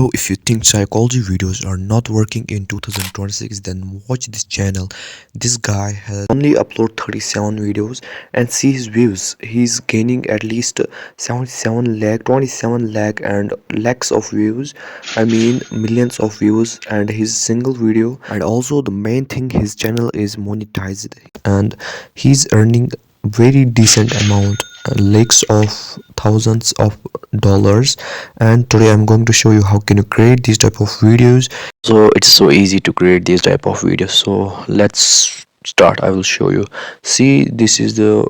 So if you think psychology videos are not working in 2026, then watch this channel. This guy has only upload 37 videos and see his views. He's gaining at least 77 lakh, 27 lakh and lakhs of views. I mean millions of views, and his single video. And also the main thing, his channel is monetized and he's earning very decent amount, lakhs of thousands of dollars. And today I'm going to show you how can you create these type of videos. So it's so easy to create these type of videos, so let's start. I will show you. See, this is the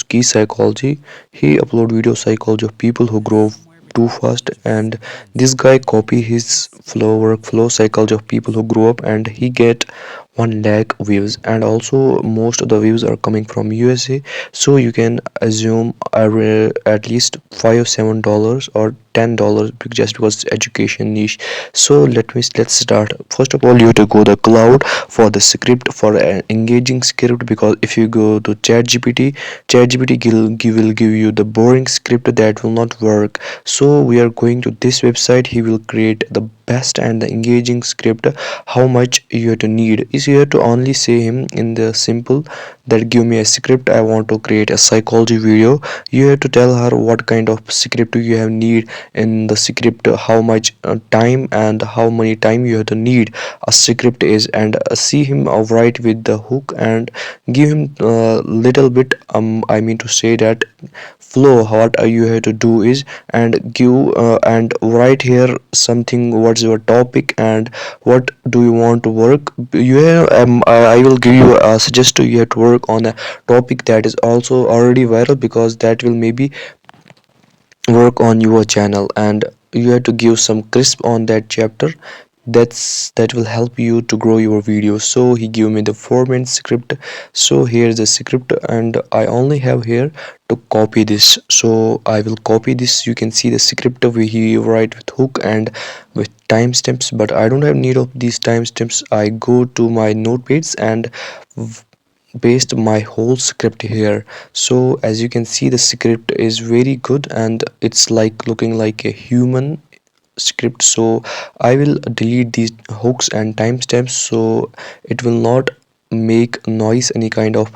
key psychology. He upload video psychology of people who grow too fast, and this guy copy his workflow psychology of people who grow up, and he get 1 lakh views. And also most of the views are coming from USA, so you can assume at least $5-7 or $10 just because it's education niche. So let's start. First of all, you have to go the cloud for the script, for an engaging script, because if you go to ChatGPT will give you the boring script that will not work. So we are going to this website. He will create the best and the engaging script. How much you have to need is you have to only say him in the simple that give me a script, I want to create a psychology video. You have to tell her what kind of script you have need in the script, how much time and how many time you have to need a script is, and see him write with the hook and give him a little bit I mean to say that flow. What you have to do is and give and write here something, what's your topic and what do you want to work. You have, I will give you a suggest you have to work on a topic that is also already viral, because that will maybe work on your channel, and you have to give some crisp on that chapter. That will help you to grow your video. So he gave me the 4-minute script. So here's the script, and I only have here to copy this. So I will copy this. You can see the script he write with hook and with timestamps, but I don't have need of these timestamps. I go to my notepads and paste my whole script here. So as you can see, the script is very good and it's like looking like a human script. So I will delete these hooks and timestamps so it will not make noise, any kind of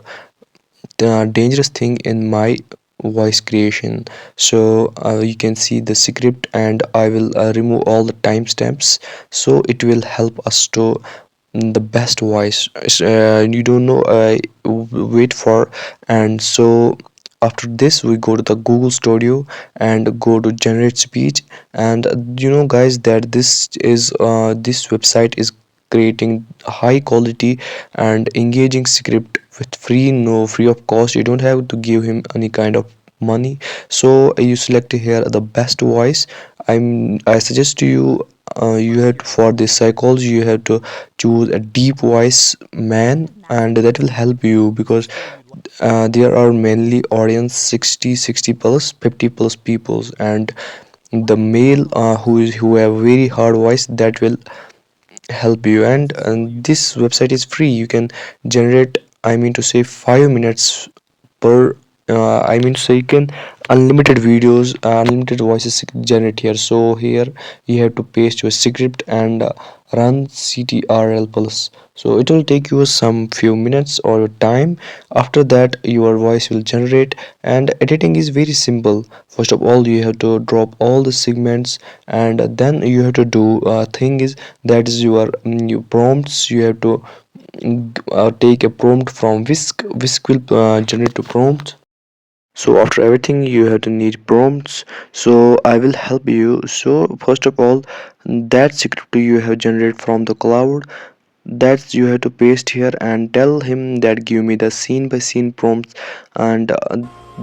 dangerous thing in my voice creation. So you can see the script, and I will remove all the timestamps, so it will help us to the best voice. You don't know, wait for. And so after this we go to the Google Studio and go to generate speech. And you know guys that this website is creating high quality and engaging script with free, no free of cost. You don't have to give him any kind of money. So you select here the best voice. I suggest to you, you have to, for this psychology you have to choose a deep voice man, and that will help you because there are mainly audience 60 plus 50 plus peoples, and the male who have very hard voice, that will help you. And this website is free. You can generate, I mean to say, 5 minutes per I mean to say you can unlimited videos, unlimited voices generate here. So here you have to paste your script and run ctrl plus. So it will take you some few minutes or time. After that your voice will generate, and editing is very simple. First of all, you have to drop all the segments, and then you have to do thing is that is your prompts. You have to take a prompt from Whisk will generate a prompt. So after everything you have to need prompts, so I will help you. So first of all, that script you have generated from the cloud, that you have to paste here and tell him that give me the scene by scene prompts. And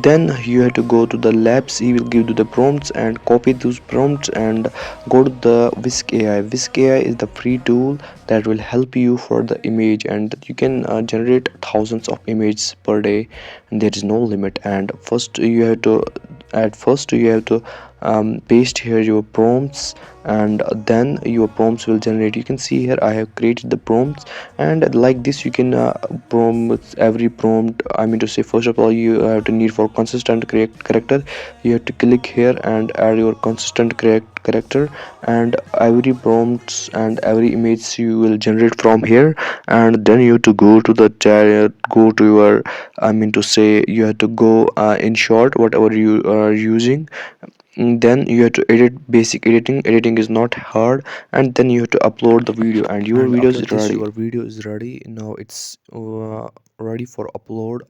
then you have to go to the labs. He will give you the prompts and copy those prompts and go to the Whisk AI. Whisk AI is the free tool that will help you for the image, and you can generate thousands of images per day, and there is no limit. And first you have to paste here your prompts, and then your prompts will generate. You can see here I have created the prompts, and like this you can prompt every prompt. I mean to say, first of all you have to need for consistent correct character. You have to click here and add your consistent correct character, and every prompts and every image you will generate from here. And then you have to go to the go to your, I mean to say, you have to go in short whatever you are using. Then you have to edit. Basic editing is not hard. And then you have to upload the video, and your And video after is this, ready. your video is ready. Now it's ready for upload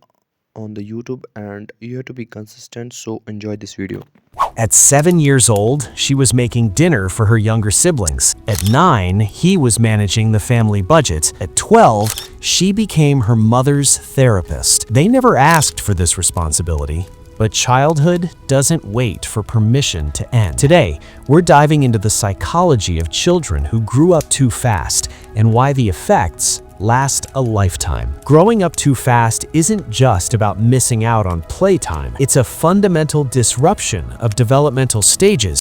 on the YouTube, and you have to be consistent. So enjoy this video. At 7 years old, she was making dinner for her younger siblings. At 9, he was managing the family budget. At 12, she became her mother's therapist. They never asked for this responsibility, but childhood doesn't wait for permission to end. Today, we're diving into the psychology of children who grew up too fast and why the effects last a lifetime. Growing up too fast isn't just about missing out on playtime. It's a fundamental disruption of developmental stages